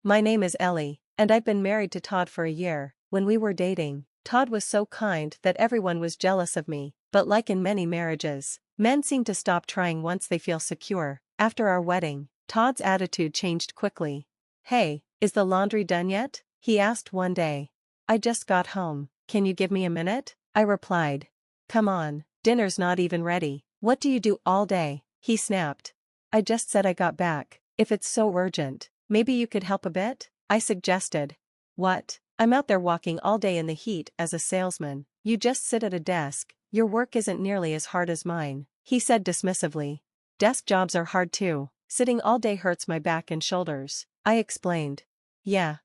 My name is Ellie, and I've been married to Todd for a year. When we were dating, Todd was so kind that everyone was jealous of me, but like in many marriages, men seem to stop trying once they feel secure. After our wedding, Todd's attitude changed quickly. Hey, is the laundry done yet? He asked one day. I just got home, can you give me a minute? I replied. Come on, dinner's not even ready. What do you do all day? He snapped. I just said I got back. If it's so urgent, maybe you could help a bit? I suggested. What? I'm out there walking all day in the heat as a salesman. You just sit at a desk. Your work isn't nearly as hard as mine, he said dismissively. Desk jobs are hard too. Sitting all day hurts my back and shoulders, I explained. Yeah,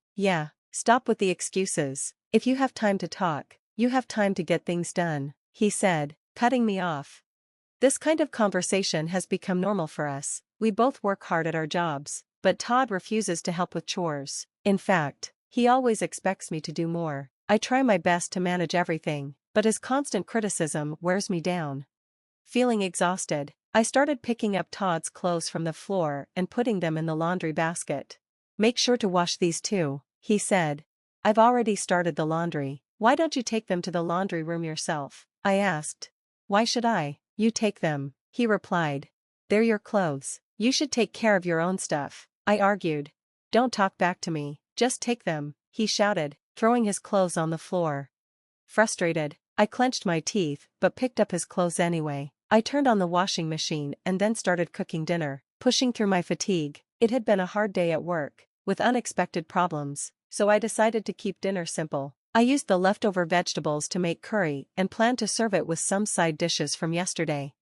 stop with the excuses. If you have time to talk, you have time to get things done, he said, cutting me off. This kind of conversation has become normal for us. We both work hard at our jobs, but Todd refuses to help with chores. In fact, he always expects me to do more. I try my best to manage everything, but his constant criticism wears me down. Feeling exhausted, I started picking up Todd's clothes from the floor and putting them in the laundry basket. Make sure to wash these too, he said. I've already started the laundry. Why don't you take them to the laundry room yourself? I asked. Why should I? You take them, he replied. They're your clothes. You should take care of your own stuff, I argued. Don't talk back to me, just take them, he shouted, throwing his clothes on the floor. Frustrated, I clenched my teeth but picked up his clothes anyway. I turned on the washing machine and then started cooking dinner, pushing through my fatigue. It had been a hard day at work, with unexpected problems, so I decided to keep dinner simple. I used the leftover vegetables to make curry and planned to serve it with some side dishes from yesterday.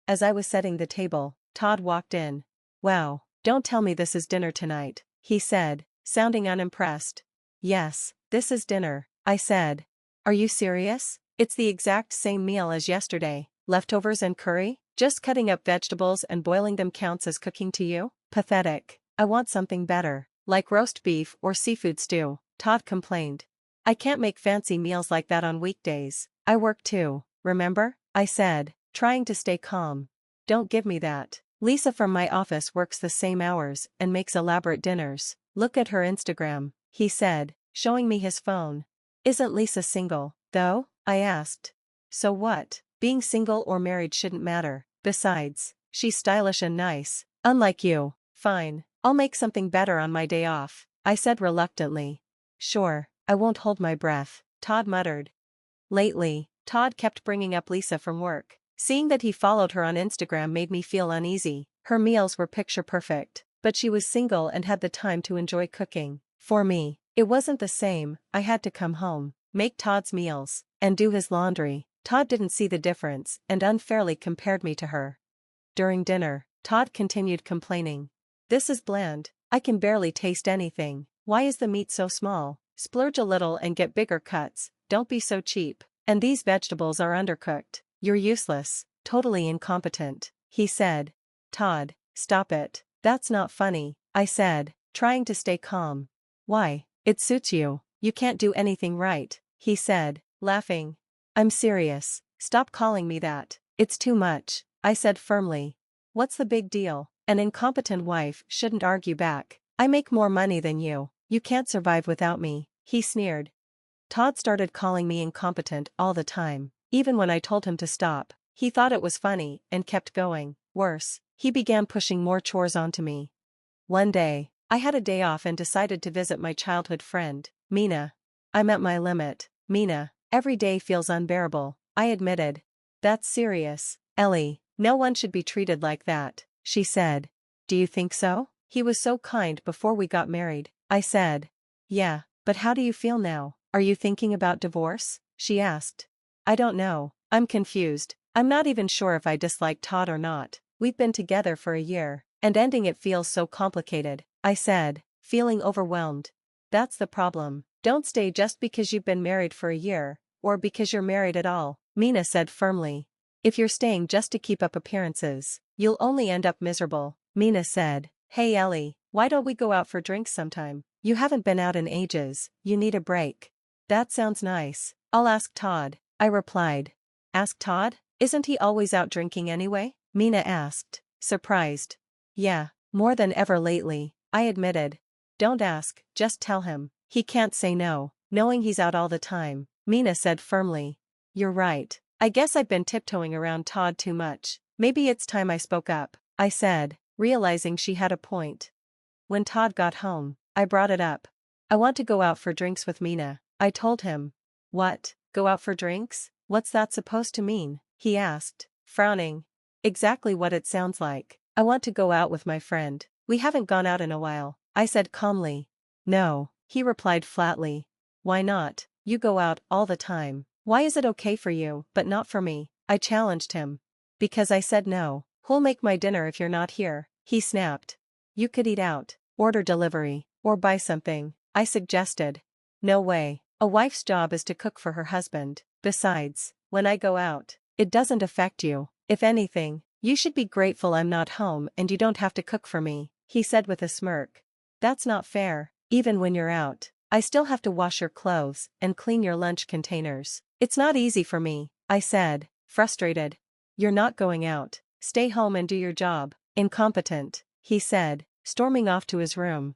As I was setting the table, Todd walked in. Wow, don't tell me this is dinner tonight, he said, sounding unimpressed. Yes, this is dinner, I said. Are you serious? It's the exact same meal as yesterday. Leftovers and curry? Just cutting up vegetables and boiling them counts as cooking to you? Pathetic. I want something better, like roast beef or seafood stew, Todd complained. I can't make fancy meals like that on weekdays. I work too, remember? I said, trying to stay calm. Don't give me that. Lisa from my office works the same hours and makes elaborate dinners. Look at her Instagram, he said, showing me his phone. Isn't Lisa single, though? I asked. So what? Being single or married shouldn't matter. Besides, she's stylish and nice. Unlike you. Fine, I'll make something better on my day off, I said reluctantly. Sure, I won't hold my breath, Todd muttered. Lately, Todd kept bringing up Lisa from work. Seeing that he followed her on Instagram made me feel uneasy. Her meals were picture perfect, but she was single and had the time to enjoy cooking. For me, it wasn't the same. I had to come home, make Todd's meals, and do his laundry. Todd didn't see the difference and unfairly compared me to her. During dinner, Todd continued complaining. This is bland. I can barely taste anything. Why is the meat so small? Splurge a little and get bigger cuts. Don't be so cheap. And these vegetables are undercooked. You're useless, totally incompetent, he said. Todd, stop it. That's not funny, I said, trying to stay calm. Why? It suits you. You can't do anything right, he said, laughing. I'm serious. Stop calling me that. It's too much, I said firmly. What's the big deal? An incompetent wife shouldn't argue back. I make more money than you. You can't survive without me, he sneered. Todd started calling me incompetent all the time, even when I told him to stop. He thought it was funny and kept going. Worse, he began pushing more chores onto me. One day, I had a day off and decided to visit my childhood friend, Mina. I'm at my limit, Mina. Every day feels unbearable, I admitted. That's serious, Ellie. No one should be treated like that, she said. Do you think so? He was so kind before we got married, I said. Yeah, but how do you feel now? Are you thinking about divorce? She asked. I don't know. I'm confused. I'm not even sure if I dislike Todd or not. We've been together for a year, and ending it feels so complicated, I said, feeling overwhelmed. That's the problem. Don't stay just because you've been married for a year, or because you're married at all, Mina said firmly. If you're staying just to keep up appearances, you'll only end up miserable, Mina said. Hey Ellie, why don't we go out for drinks sometime? You haven't been out in ages, you need a break. That sounds nice. I'll ask Todd, I replied. Ask Todd? Isn't he always out drinking anyway? Mina asked, surprised. Yeah, more than ever lately, I admitted. Don't ask, just tell him. He can't say no, knowing he's out all the time, Mina said firmly. You're right. I guess I've been tiptoeing around Todd too much. Maybe it's time I spoke up, I said, realizing she had a point. When Todd got home, I brought it up. I want to go out for drinks with Mina, I told him. What, go out for drinks? What's that supposed to mean? He asked, frowning. Exactly what it sounds like. I want to go out with my friend. We haven't gone out in a while, I said calmly. No, he replied flatly. Why not? You go out all the time. Why is it okay for you, but not for me? I challenged him. Because I said no. Who'll make my dinner if you're not here? He snapped. You could eat out, order delivery, or buy something, I suggested. No way. A wife's job is to cook for her husband. Besides, when I go out, it doesn't affect you. If anything, you should be grateful I'm not home and you don't have to cook for me, he said with a smirk. That's not fair. Even when you're out, I still have to wash your clothes and clean your lunch containers. It's not easy for me, I said, frustrated. You're not going out. Stay home and do your job. Incompetent, he said, storming off to his room.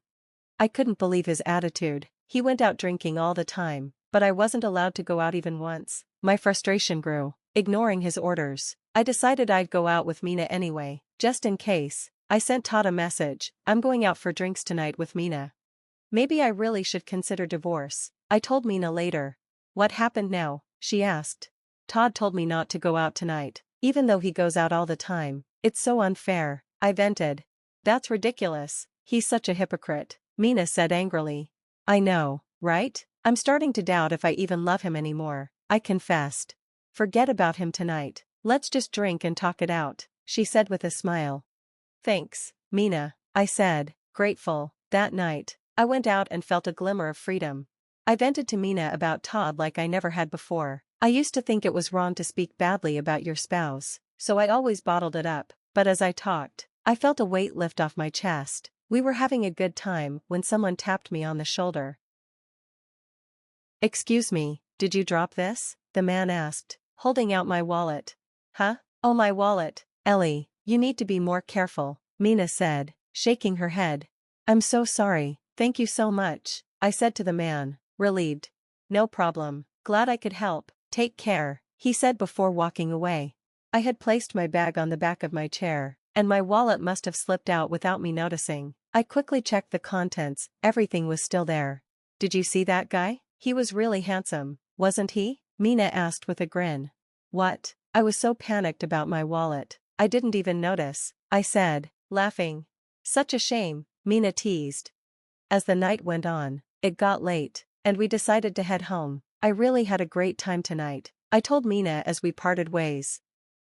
I couldn't believe his attitude. He went out drinking all the time, but I wasn't allowed to go out even once. My frustration grew. Ignoring his orders, I decided I'd go out with Mina anyway, just in case. I sent Todd a message. I'm going out for drinks tonight with Mina. Maybe I really should consider divorce, I told Mina later. What happened now? She asked. Todd told me not to go out tonight, even though he goes out all the time. It's so unfair, I vented. That's ridiculous. He's such a hypocrite, Mina said angrily. I know, right? I'm starting to doubt if I even love him anymore, I confessed. Forget about him tonight. Let's just drink and talk it out, she said with a smile. Thanks, Mina, I said, grateful. That night, I went out and felt a glimmer of freedom. I vented to Mina about Todd like I never had before. I used to think it was wrong to speak badly about your spouse, so I always bottled it up, but as I talked, I felt a weight lift off my chest. We were having a good time when someone tapped me on the shoulder. Excuse me, did you drop this? The man asked, holding out my wallet. Huh? Oh, my wallet. Ellie, you need to be more careful, Mina said, shaking her head. I'm so sorry, thank you so much, I said to the man, relieved. No problem, glad I could help, take care, he said before walking away. I had placed my bag on the back of my chair, and my wallet must have slipped out without me noticing. I quickly checked the contents, everything was still there. Did you see that guy? He was really handsome, wasn't he? Mina asked with a grin. What? I was so panicked about my wallet, I didn't even notice, I said, laughing. Such a shame, Mina teased. As the night went on, it got late, and we decided to head home. I really had a great time tonight, I told Mina as we parted ways.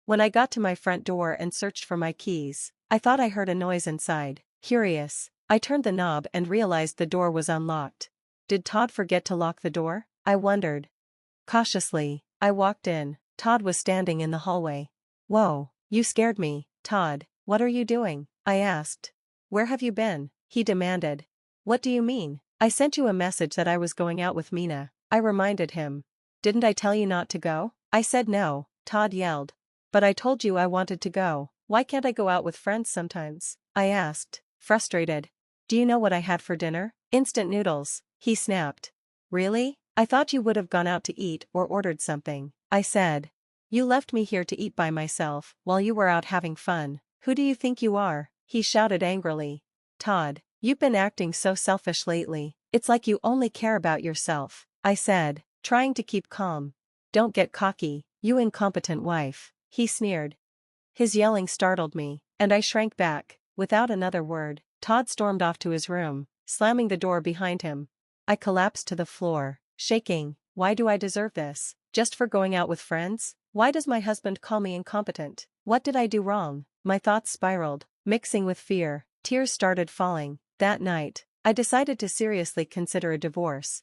When I got to my front door and searched for my keys, I thought I heard a noise inside. Curious, I turned the knob and realized the door was unlocked. Did Todd forget to lock the door? I wondered. Cautiously, I walked in. Todd was standing in the hallway. Whoa, you scared me, Todd. What are you doing? I asked. Where have you been? He demanded. What do you mean? I sent you a message that I was going out with Mina, I reminded him. Didn't I tell you not to go? I said no, Todd yelled. But I told you I wanted to go. Why can't I go out with friends sometimes? I asked, frustrated. Do you know what I had for dinner? Instant noodles, he snapped. Really? I thought you would have gone out to eat or ordered something, I said. You left me here to eat by myself while you were out having fun. Who do you think you are? He shouted angrily. Todd, you've been acting so selfish lately. It's like you only care about yourself, I said, trying to keep calm. Don't get cocky, you incompetent wife, he sneered. His yelling startled me, and I shrank back. Without another word, Todd stormed off to his room, slamming the door behind him. I collapsed to the floor, shaking. Why do I deserve this? Just for going out with friends? Why does my husband call me incompetent? What did I do wrong? My thoughts spiraled, mixing with fear. Tears started falling. That night, I decided to seriously consider a divorce.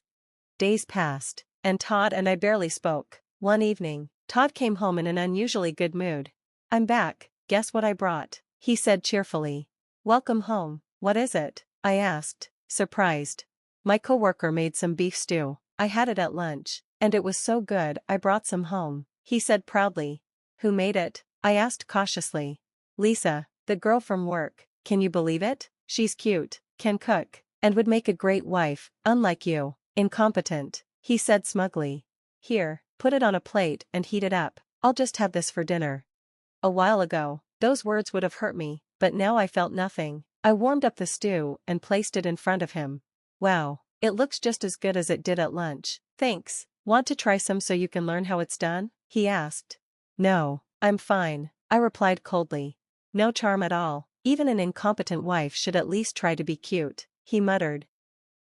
Days passed, and Todd and I barely spoke. One evening, Todd came home in an unusually good mood. I'm back, guess what I brought? He said cheerfully. Welcome home, what is it? I asked, surprised. My coworker made some beef stew. I had it at lunch, and it was so good I brought some home, he said proudly. Who made it? I asked cautiously. Lisa, the girl from work. Can you believe it? She's cute, can cook, And would make a great wife, unlike you. Incompetent, he said smugly. Here, put it on a plate and heat it up. I'll just have this for dinner. A while ago, those words would have hurt me, but now I felt nothing. I warmed up the stew and placed it in front of him. Wow, it looks just as good as it did at lunch. Thanks. Want to try some so you can learn how it's done? He asked. No, I'm fine, I replied coldly. No charm at all. Even an incompetent wife should at least try to be cute, he muttered.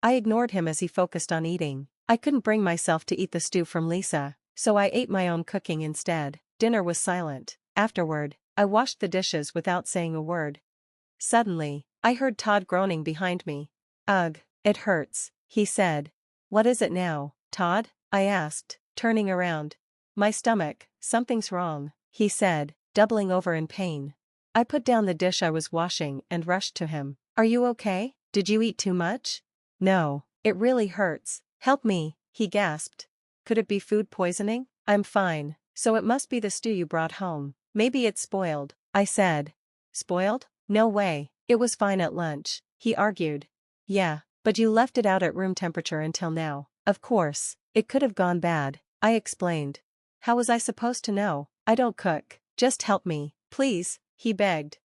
I ignored him as he focused on eating. I couldn't bring myself to eat the stew from Lisa, so I ate my own cooking instead. Dinner was silent. Afterward, I washed the dishes without saying a word. Suddenly, I heard Todd groaning behind me. Ugh, it hurts, he said. What is it now, Todd? I asked, turning around. My stomach, something's wrong, he said, doubling over in pain. I put down the dish I was washing and rushed to him. Are you okay? Did you eat too much? No, it really hurts. Help me, he gasped. Could it be food poisoning? I'm fine, so it must be the stew you brought home. Maybe it's spoiled, I said. Spoiled? No way, it was fine at lunch, he argued. Yeah, but you left it out at room temperature until now. Of course, it could have gone bad, I explained. How was I supposed to know? I don't cook. Just help me, please, he begged.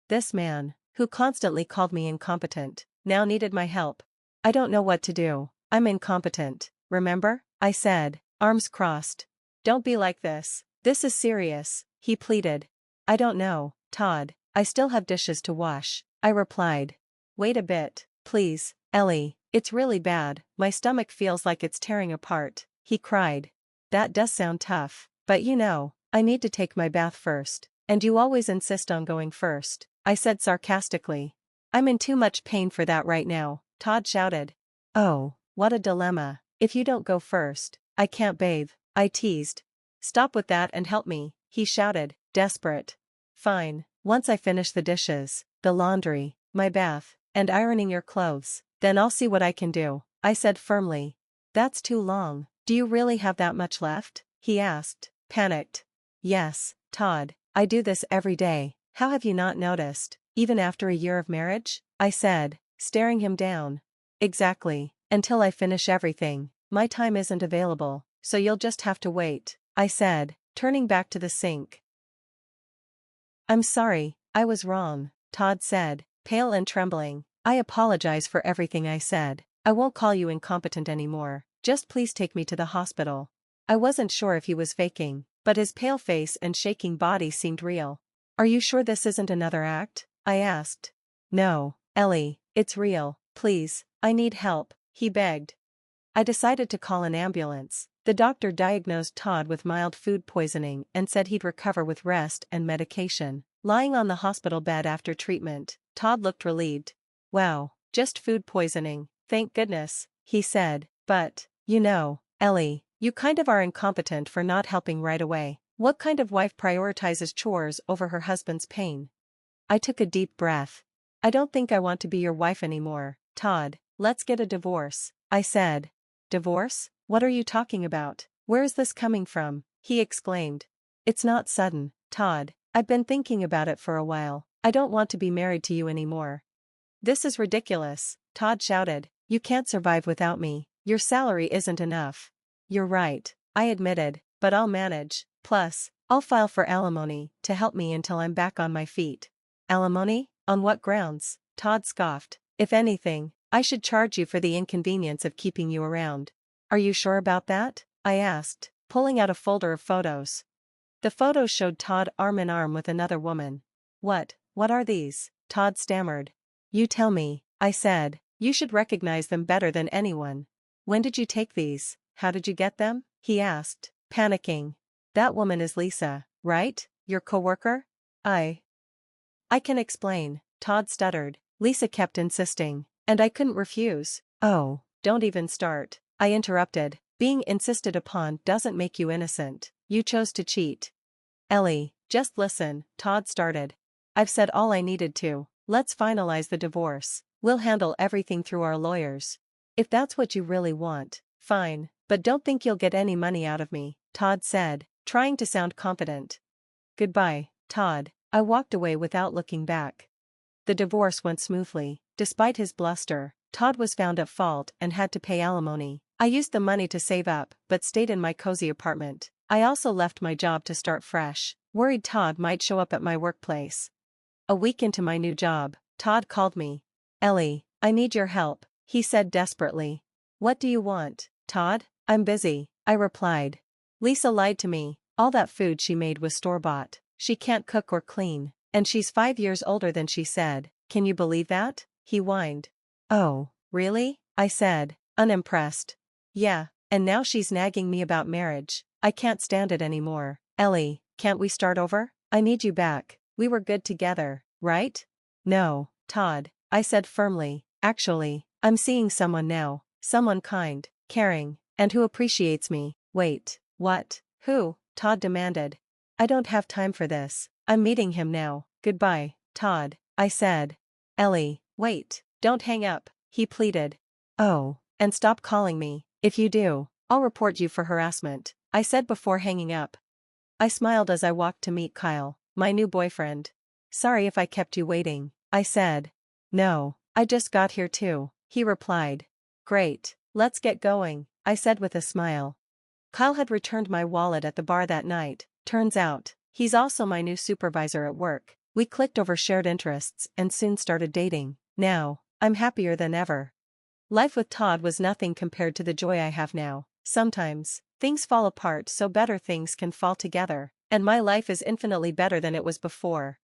This man, who constantly called me incompetent, now needed my help. I don't know what to do. I'm incompetent, remember? I said, arms crossed. Don't be like this. This is serious, he pleaded. I don't know, Todd. I still have dishes to wash, I replied. Wait a bit, please, Ellie. It's really bad. My stomach feels like it's tearing apart, he cried. That does sound tough, but you know, I need to take my bath first, and you always insist on going first, I said sarcastically. I'm in too much pain for that right now, Todd shouted. Oh, what a dilemma. If you don't go first, I can't bathe, I teased. Stop with that and help me, he shouted, desperate. Fine, once I finish the dishes, the laundry, my bath, and ironing your clothes, then I'll see what I can do, I said firmly. That's too long. Do you really have that much left? He asked, panicked. Yes, Todd, I do this every day. How have you not noticed, even after a year of marriage? I said, staring him down. Exactly, until I finish everything. My time isn't available, so you'll just have to wait, I said, turning back to the sink. I'm sorry, I was wrong, Todd said, pale and trembling. I apologize for everything I said. I won't call you incompetent anymore. Just please take me to the hospital. I wasn't sure if he was faking, but his pale face and shaking body seemed real. Are you sure this isn't another act? I asked. No, Ellie, it's real. Please, I need help, he begged. I decided to call an ambulance. The doctor diagnosed Todd with mild food poisoning and said he'd recover with rest and medication. Lying on the hospital bed after treatment, Todd looked relieved. Wow, just food poisoning, thank goodness, he said. But, you know, Ellie, you kind of are incompetent for not helping right away. What kind of wife prioritizes chores over her husband's pain? I took a deep breath. I don't think I want to be your wife anymore, Todd. Let's get a divorce, I said. Divorce? What are you talking about? Where is this coming from? He exclaimed. It's not sudden, Todd. I've been thinking about it for a while. I don't want to be married to you anymore. This is ridiculous, Todd shouted. You can't survive without me. Your salary isn't enough. You're right, I admitted, but I'll manage. Plus, I'll file for alimony to help me until I'm back on my feet. Alimony? On what grounds? Todd scoffed. If anything, I should charge you for the inconvenience of keeping you around. Are you sure about that? I asked, pulling out a folder of photos. The photos showed Todd arm in arm with another woman. What are these? Todd stammered. You tell me, I said. You should recognize them better than anyone. When did you take these? How did you get them? He asked, panicking. That woman is Lisa, right? Your coworker? I can explain, Todd stuttered. Lisa kept insisting, and I couldn't refuse. Oh, don't even start, I interrupted. Being insisted upon doesn't make you innocent. You chose to cheat. Ellie, just listen, Todd started. I've said all I needed to. Let's finalize the divorce. We'll handle everything through our lawyers. If that's what you really want, fine, but don't think you'll get any money out of me, Todd said, trying to sound confident. Goodbye, Todd. I walked away without looking back. The divorce went smoothly, despite his bluster. Todd was found at fault and had to pay alimony. I used the money to save up, but stayed in my cozy apartment. I also left my job to start fresh, worried Todd might show up at my workplace. A week into my new job, Todd called me. "Ellie, I need your help," he said desperately. "What do you want, Todd?" "I'm busy," I replied. "Lisa lied to me. All that food she made was store-bought. She can't cook or clean, and she's 5 years older than she said. Can you believe that?" he whined. "Oh, really?" I said, unimpressed. "Yeah, and now she's nagging me about marriage. I can't stand it anymore. Ellie, can't we start over? I need you back. We were good together, right?" "No, Todd," I said firmly. "Actually, I'm seeing someone now. Someone kind, caring, and who appreciates me." "Wait, what? Who?" Todd demanded. "I don't have time for this. I'm meeting him now. Goodbye, Todd," I said. "Ellie, wait, don't hang up," he pleaded. "Oh, and stop calling me. If you do, I'll report you for harassment," I said before hanging up. I smiled as I walked to meet Kyle, my new boyfriend. "Sorry if I kept you waiting," I said. "No, I just got here too," he replied. "Great, let's get going," I said with a smile. Kyle had returned my wallet at the bar that night. Turns out, he's also my new supervisor at work. We clicked over shared interests and soon started dating. Now, I'm happier than ever. Life with Todd was nothing compared to the joy I have now. Sometimes, things fall apart so better things can fall together, and my life is infinitely better than it was before.